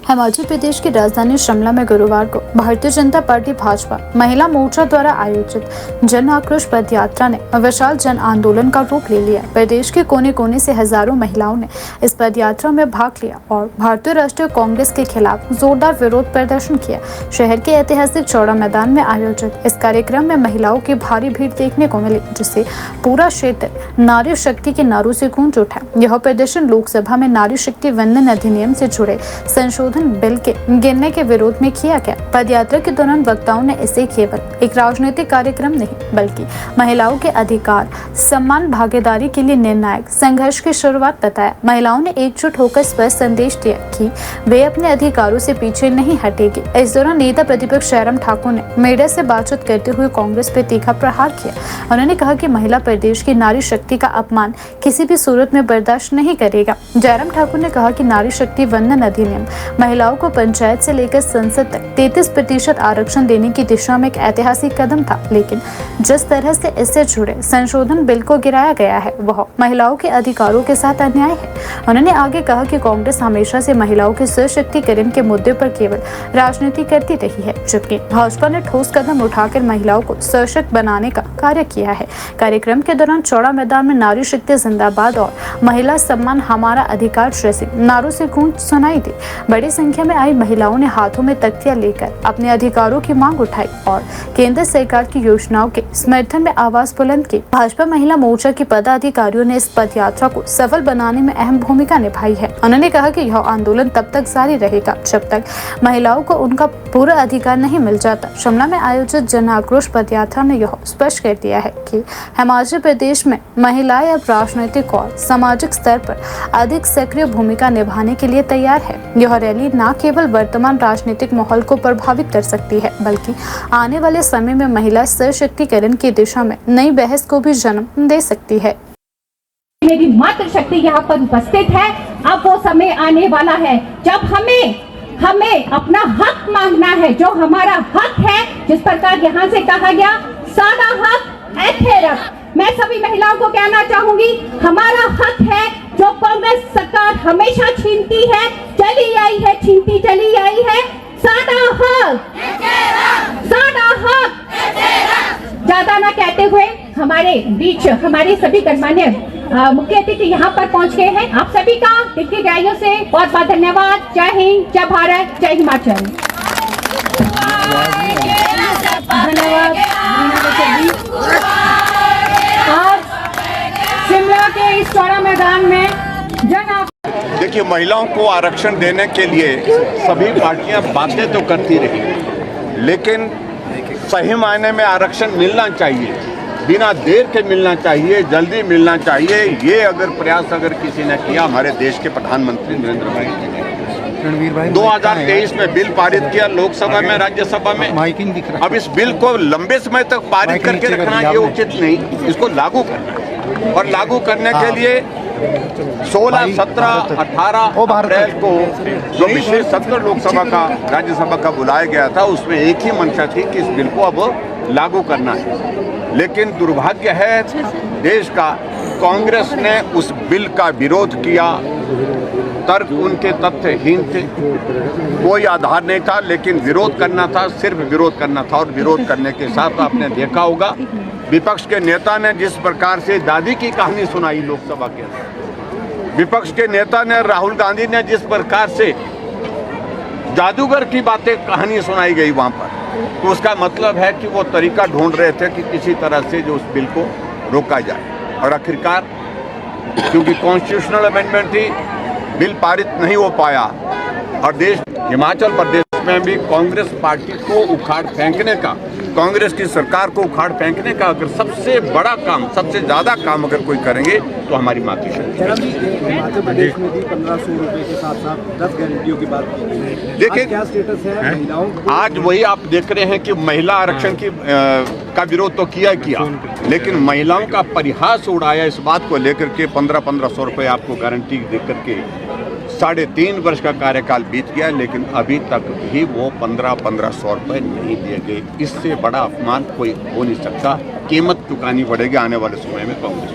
हिमाचल प्रदेश की राजधानी शिमला में गुरुवार को भारतीय जनता पार्टी भाजपा महिला मोर्चा द्वारा आयोजित जन आक्रोश पद यात्रा ने विशाल जन आंदोलन का रूप ले लिया। प्रदेश के कोने कोने से हजारों महिलाओं ने इस पद यात्रा में भाग लिया और भारतीय राष्ट्रीय कांग्रेस के खिलाफ जोरदार विरोध प्रदर्शन किया। शहर के ऐतिहासिक चौड़ा मैदान में आयोजित इस कार्यक्रम में महिलाओं की भारी भीड़ देखने को मिली, जिससे पूरा क्षेत्र नारी शक्ति के नारों से गूंज उठा। यह प्रदर्शन लोकसभा में नारी शक्ति वंदन अधिनियम से जुड़े संशोधन बिल के गिरने के विरोध में किया गया। पदयात्रा के दौरान वक्ताओं ने इसे केवल एक राजनीतिक कार्यक्रम नहीं बल्कि महिलाओं के अधिकार, सम्मान, भागीदारी के लिए निर्णायक संघर्ष की शुरुआत बताया। महिलाओं ने एकजुट होकर स्पष्ट संदेश दिया कि वे अपने अधिकारों से पीछे नहीं हटेगी। इस दौरान नेता प्रतिपक्ष जयराम ठाकुर ने मीडिया से बातचीत करते हुए कांग्रेस पर तीखा प्रहार किया। उन्होंने कहा कि महिला प्रदेश की नारी शक्ति का अपमान किसी भी सूरत में बर्दाश्त नहीं करेगा। जयराम ठाकुर ने कहा कि नारी शक्ति वंदन अधिनियम महिलाओं को पंचायत से लेकर संसद तक 33% आरक्षण देने की दिशा में एक ऐतिहासिक कदम था, लेकिन जिस तरह से इससे जुड़े संशोधन बिल को गिराया गया है वह महिलाओं के अधिकारों के साथ अन्याय है। उन्होंने आगे कहा कि कांग्रेस हमेशा से महिलाओं के सशक्तिकरण के मुद्दे पर केवल राजनीति करती रही है, जबकि भाजपा ने ठोस कदम उठाकर महिलाओं को सशक्त बनाने का कार्य किया है। कार्यक्रम के दौरान चौड़ा मैदान में नारी शक्ति जिंदाबाद और महिला सम्मान हमारा अधिकार जैसे नारों से गूंज सुनाई दी। बड़ी संख्या में आई महिलाओं ने हाथों में तख्तियां लेकर अपने अधिकारों की मांग उठाई और केंद्र सरकार की योजनाओं के समर्थन में आवाज बुलंद की। भाजपा महिला मोर्चा के पदाधिकारियों ने इस पद यात्रा को सफल बनाने में अहम भूमिका निभाई है। उन्होंने कहा कि यह आंदोलन तब तक जारी रहेगा जब तक महिलाओं को उनका पूरा अधिकार नहीं मिल जाता। शिमला में आयोजित जन आक्रोश पद यात्रा ने यह स्पष्ट कर दिया है कि हिमाचल प्रदेश में महिलाएं अब राजनीतिक और सामाजिक स्तर पर अधिक सक्रिय भूमिका निभाने के लिए तैयार है। यह रैली न केवल वर्तमान राजनीतिक माहौल को प्रभावित कर सकती है बल्कि आने वाले समय में महिला सशक्तिकरण की दिशा में नई बहस को भी जन्म दे सकती है। मेरी मातृशक्ति यहाँ पर उपस्थित है। अब वो समय आने वाला है जब हमें अपना हक मांगना है, जो हमारा हक है, जिस प्रकार यहाँ से कहा गया, सादा हक ऐथे रख। मैं सभी महिलाओं को कहना चाहूंगी, हमारा हक है जो कांग्रेस सरकार हमेशा छीनती है, चली आई है, छीनती चली आई है। सादा हक, सादा हक। ज्यादा ना कहते हुए हमारे बीच हमारे सभी गणमान्य मुख्य अतिथि यहाँ पर पहुँच गए हैं। आप सभी का दिल की गहराइयों से बहुत बहुत धन्यवाद। जय हिंद, जय भारत, जय हिमाचल। धन्यवाद। आज शिमला के इस चौड़ा मैदान में देखिए, महिलाओं को आरक्षण देने के लिए सभी पार्टियां बातें तो करती रही, लेकिन सही मायने में आरक्षण मिलना चाहिए, बिना देर के मिलना चाहिए, जल्दी मिलना चाहिए। ये अगर प्रयास किसी ने किया, हमारे देश के प्रधानमंत्री नरेंद्र मोदी ने 2023 में बिल पारित किया लोकसभा में, राज्यसभा में। अब इस बिल को लंबे समय तक पारित करके रखना ये उचित नहीं, इसको लागू करना है। और लागू करने के लिए 16, 17, 18 अप्रैल को जो विशेष सत्र लोकसभा का राज्यसभा का बुलाया गया था, उसमें एक ही मंशा थी कि इस बिल को अब लागू करना है। लेकिन दुर्भाग्य है देश का, कांग्रेस ने उस बिल का विरोध किया। तर्क उनके तथ्यहीन थे, कोई आधार नहीं था, लेकिन विरोध करना था, सिर्फ विरोध करना था। और विरोध करने के साथ आपने देखा होगा विपक्ष के नेता ने जिस प्रकार से दादी की कहानी सुनाई लोकसभा के अंदर, विपक्ष के नेता ने राहुल गांधी ने जिस प्रकार से जादूगर की बातें कहानी सुनाई गई वहां पर, तो उसका मतलब है कि वो तरीका ढूंढ रहे थे कि किसी तरह से जो उस बिल को रोका जाए। और आखिरकार क्योंकि कॉन्स्टिट्यूशनल अमेंडमेंट थी, बिल पारित नहीं हो पाया। और हिमाचल प्रदेश में भी कांग्रेस पार्टी को उखाड़ फेंकने का, कांग्रेस की सरकार को उखाड़ फेंकने का अगर सबसे बड़ा काम, सबसे ज्यादा काम अगर कोई करेंगे तो हमारी मातृशक्ति। हिमाचल प्रदेश में भी 1500 रुपए के साथ साथ 10 गारंटियों की बात की गई। देखिए क्या स्टेटस है महिलाओं को? आज वही आप देख रहे हैं कि महिला आरक्षण का विरोध तो किया, लेकिन महिलाओं का परिहास उड़ाया इस बात को लेकर के 1500 रुपए आपको गारंटी दे करके 3.5 वर्ष का कार्यकाल बीत गया, लेकिन अभी तक भी वो 1500 रुपए नहीं दिए गए। इससे बड़ा अपमान कोई हो नहीं सकता। कीमत चुकानी पड़ेगी आने वाले समय में कांग्रेस।